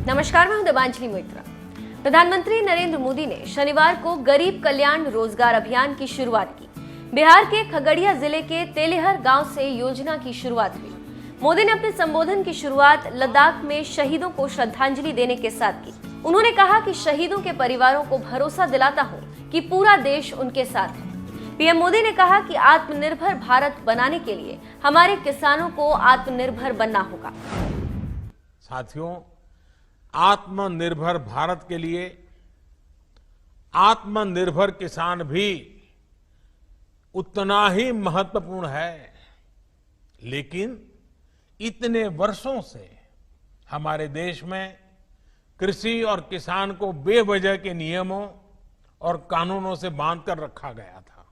नमस्कार, मैं हूं देवांजलि मोइत्रा। प्रधानमंत्री नरेंद्र मोदी ने शनिवार को गरीब कल्याण रोजगार अभियान की शुरुआत की। बिहार के खगड़िया जिले के तेलिहर गांव से योजना की शुरुआत हुई। मोदी ने अपने संबोधन की शुरुआत लद्दाख में शहीदों को श्रद्धांजलि देने के साथ की। उन्होंने कहा कि शहीदों के परिवारों को भरोसा दिलाता हूं कि पूरा देश उनके साथ है। पीएम मोदी ने कहा कि आत्मनिर्भर भारत बनाने के लिए हमारे किसानों को आत्मनिर्भर बनना होगा। साथियों, आत्मनिर्भर भारत के लिए आत्मनिर्भर किसान भी उतना ही महत्वपूर्ण है। लेकिन इतने वर्षों से हमारे देश में कृषि और किसान को बेवजह के नियमों और कानूनों से बांधकर रखा गया था।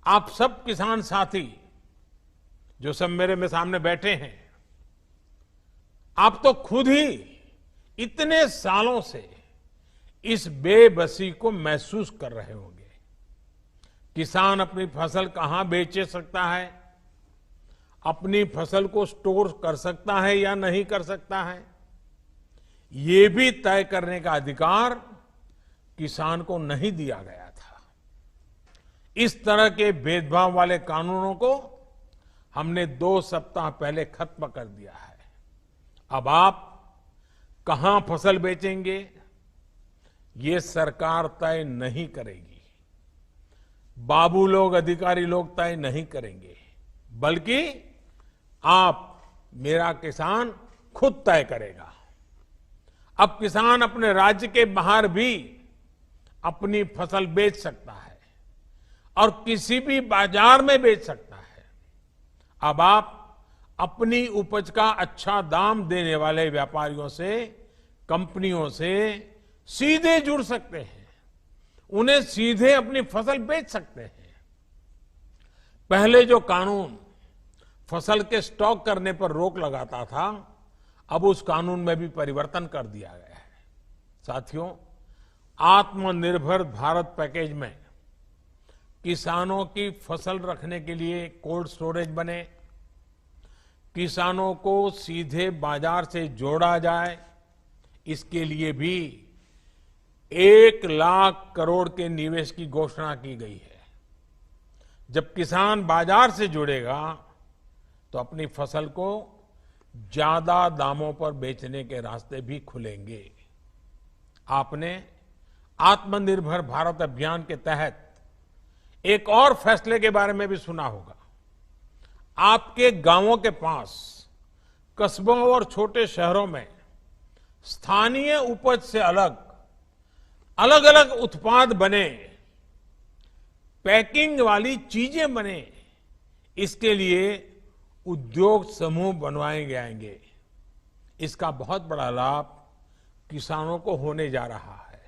आप सब किसान साथी जो सब मेरे में सामने बैठे हैं, आप तो खुद ही इतने सालों से इस बेबसी को महसूस कर रहे होंगे। किसान अपनी फसल कहां बेच सकता है, अपनी फसल को स्टोर कर सकता है या नहीं कर सकता है, ये भी तय करने का अधिकार किसान को नहीं दिया गया था। इस तरह के भेदभाव वाले कानूनों को हमने 2 सप्ताह पहले खत्म कर दिया है। अब आप कहां फसल बेचेंगे, ये सरकार तय नहीं करेगी, बाबू लोग, अधिकारी लोग तय नहीं करेंगे, बल्कि आप, मेरा किसान खुद तय करेगा। अब किसान अपने राज्य के बाहर भी अपनी फसल बेच सकता है और किसी भी बाजार में बेच सकता है। अब आप अपनी उपज का अच्छा दाम देने वाले व्यापारियों से, कंपनियों से सीधे जुड़ सकते हैं, उन्हें सीधे अपनी फसल बेच सकते हैं। पहले जो कानून फसल के स्टॉक करने पर रोक लगाता था, अब उस कानून में भी परिवर्तन कर दिया गया है। साथियों, आत्मनिर्भर भारत पैकेज में किसानों की फसल रखने के लिए कोल्ड स्टोरेज बने, किसानों को सीधे बाजार से जोड़ा जाए, इसके लिए भी 1 लाख करोड़ के निवेश की घोषणा की गई है। जब किसान बाजार से जुड़ेगा तो अपनी फसल को ज्यादा दामों पर बेचने के रास्ते भी खुलेंगे। आपने आत्मनिर्भर भारत अभियान के तहत एक और फैसले के बारे में भी सुना होगा। आपके गांवों के पास, कस्बों और छोटे शहरों में स्थानीय उपज से अलग अलग उत्पाद बने, पैकिंग वाली चीजें बने, इसके लिए उद्योग समूह बनवाए जाएंगे। इसका बहुत बड़ा लाभ किसानों को होने जा रहा है।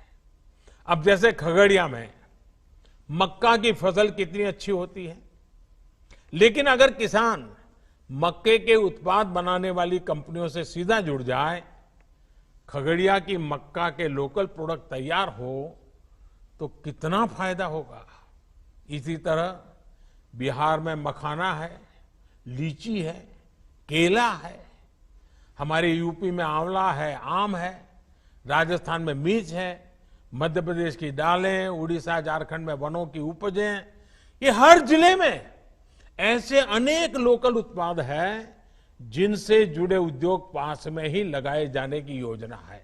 अब जैसे खगड़िया में मक्का की फसल कितनी अच्छी होती है, लेकिन अगर किसान मक्के के उत्पाद बनाने वाली कंपनियों से सीधा जुड़ जाए, खगड़िया की मक्का के लोकल प्रोडक्ट तैयार हो, तो कितना फायदा होगा। इसी तरह बिहार में मखाना है, लीची है, केला है, हमारे यूपी में आंवला है, आम है, राजस्थान में मिर्च है, मध्य प्रदेश की दालें, उड़ीसा झारखंड में वनों की उपजें, ये हर जिले में ऐसे अनेक लोकल उत्पाद हैं जिनसे जुड़े उद्योग पास में ही लगाए जाने की योजना है।